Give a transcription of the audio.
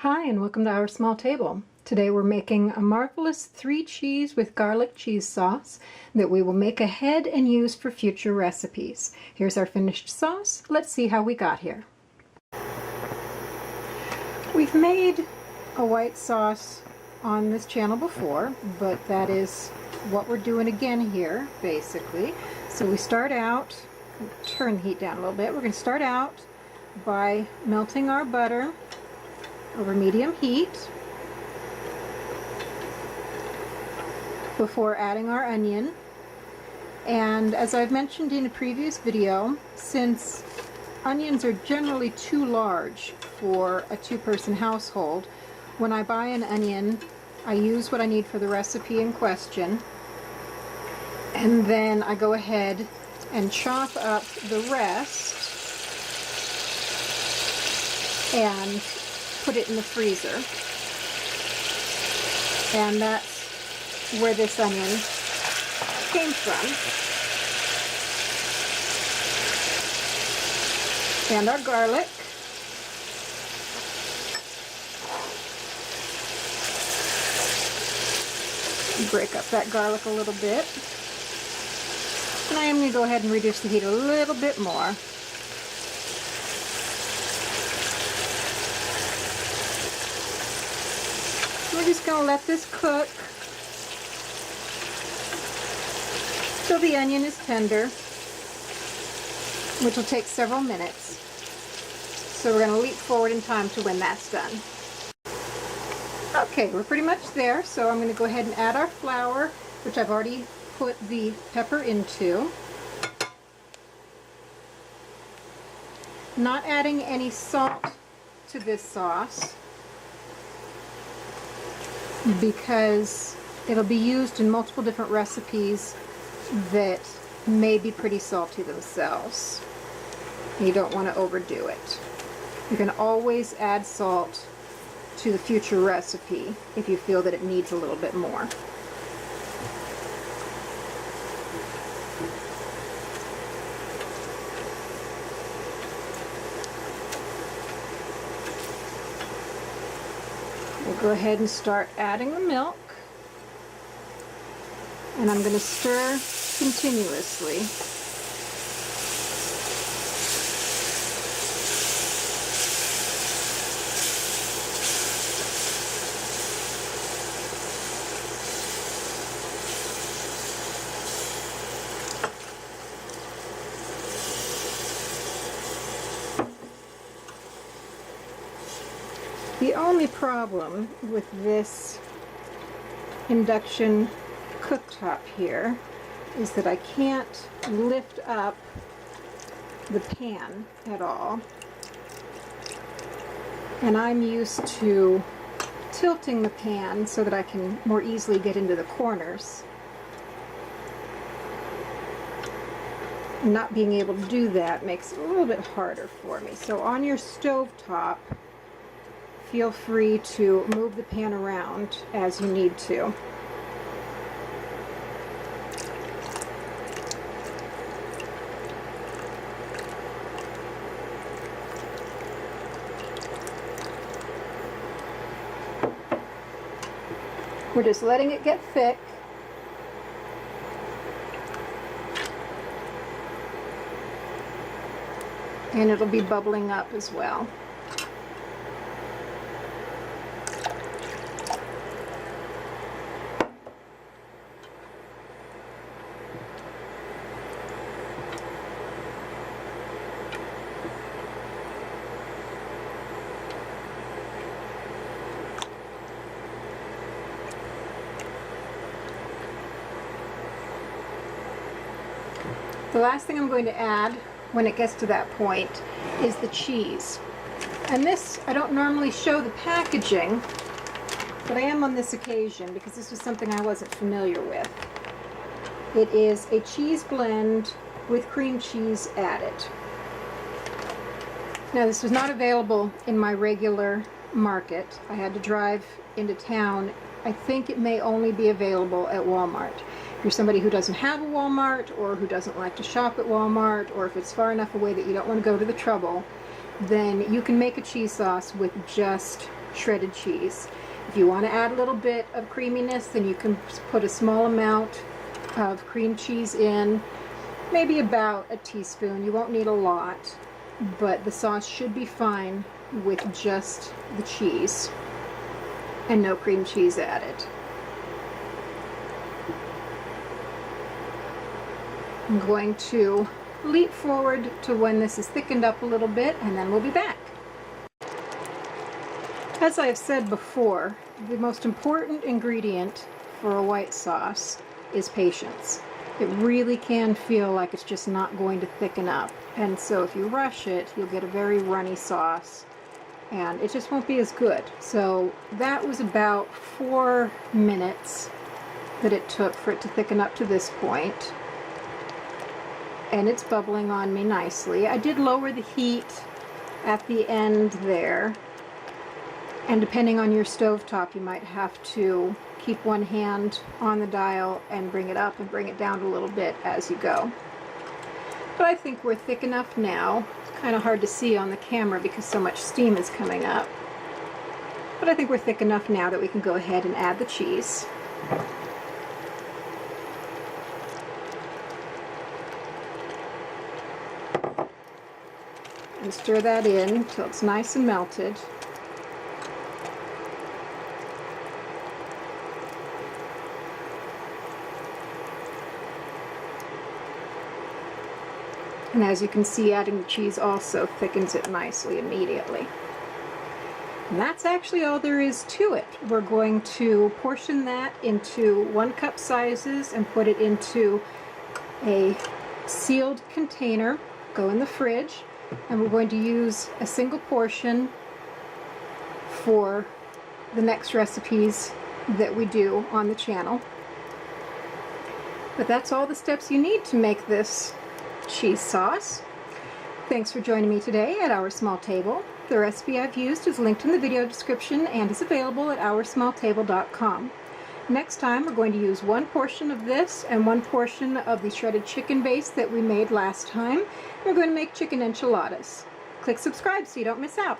Hi and welcome to Our Small Table. Today we're making a marvelous 3 cheese with garlic cheese sauce that we will make ahead and use for future recipes. Here's our finished sauce. Let's see how we got here. We've made a white sauce on this channel before, but that is what we're doing again here, basically. So we start out, turn the heat down a little bit, we're going to start out by melting our butter over medium heat before adding our onion. And as I've mentioned in a previous video, since onions are generally too large for a 2-person household, when I buy an onion I use what I need for the recipe in question, and then I go ahead and chop up the rest and put it in the freezer. And that's where this onion came from. And our garlic. Break up that garlic a little bit. And I am going to go ahead and reduce the heat a little bit more. We're just going to let this cook till the onion is tender, which will take several minutes. So we're going to leap forward in time to when that's done. Okay, we're pretty much there, so I'm going to go ahead and add our flour, which I've already put the pepper into. Not adding any salt to this sauce, because it'll be used in multiple different recipes that may be pretty salty themselves. You don't want to overdo it. You can always add salt to the future recipe if you feel that it needs a little bit more. We'll go ahead and start adding the milk, and I'm going to stir continuously. The only problem with this induction cooktop here is that I can't lift up the pan at all. And I'm used to tilting the pan so that I can more easily get into the corners. Not being able to do that makes it a little bit harder for me. So on your stove top, feel free to move the pan around as you need to. We're just letting it get thick. And it'll be bubbling up as well. The last thing I'm going to add when it gets to that point is the cheese. And this, I don't normally show the packaging, but I am on this occasion because this was something I wasn't familiar with. It is a cheese blend with cream cheese added. Now this was not available in my regular market. I had to drive into town. I think it may only be available at Walmart. If you're somebody who doesn't have a Walmart, or who doesn't like to shop at Walmart, or if it's far enough away that you don't want to go to the trouble, then you can make a cheese sauce with just shredded cheese. If you want to add a little bit of creaminess, then you can put a small amount of cream cheese in, maybe about a teaspoon. You won't need a lot, but the sauce should be fine with just the cheese and no cream cheese added. I'm going to leap forward to when this is thickened up a little bit, and then we'll be back. As I have said before, the most important ingredient for a white sauce is patience. It really can feel like it's just not going to thicken up, and so if you rush it, you'll get a very runny sauce, and it just won't be as good. So that was about 4 minutes that it took for it to thicken up to this point. And it's bubbling on me nicely. I did lower the heat at the end there, and depending on your stovetop, you might have to keep one hand on the dial and bring it up and bring it down a little bit as you go. But I think we're thick enough now. It's kind of hard to see on the camera because so much steam is coming up. But I think we're thick enough now that we can go ahead and add the cheese. And stir that in until it's nice and melted. And as you can see, adding the cheese also thickens it nicely immediately. And that's actually all there is to it. We're going to portion that into 1 cup sizes and put it into a sealed container, go in the fridge, and we're going to use a single portion for the next recipes that we do on the channel. But that's all the steps you need to make this cheese sauce. Thanks for joining me today at Our Small Table. The recipe I've used is linked in the video description and is available at OurSmallTable.com. Next time we're going to use 1 portion of this and 1 portion of the shredded chicken base that we made last time. We're going to make chicken enchiladas. Click subscribe so you don't miss out.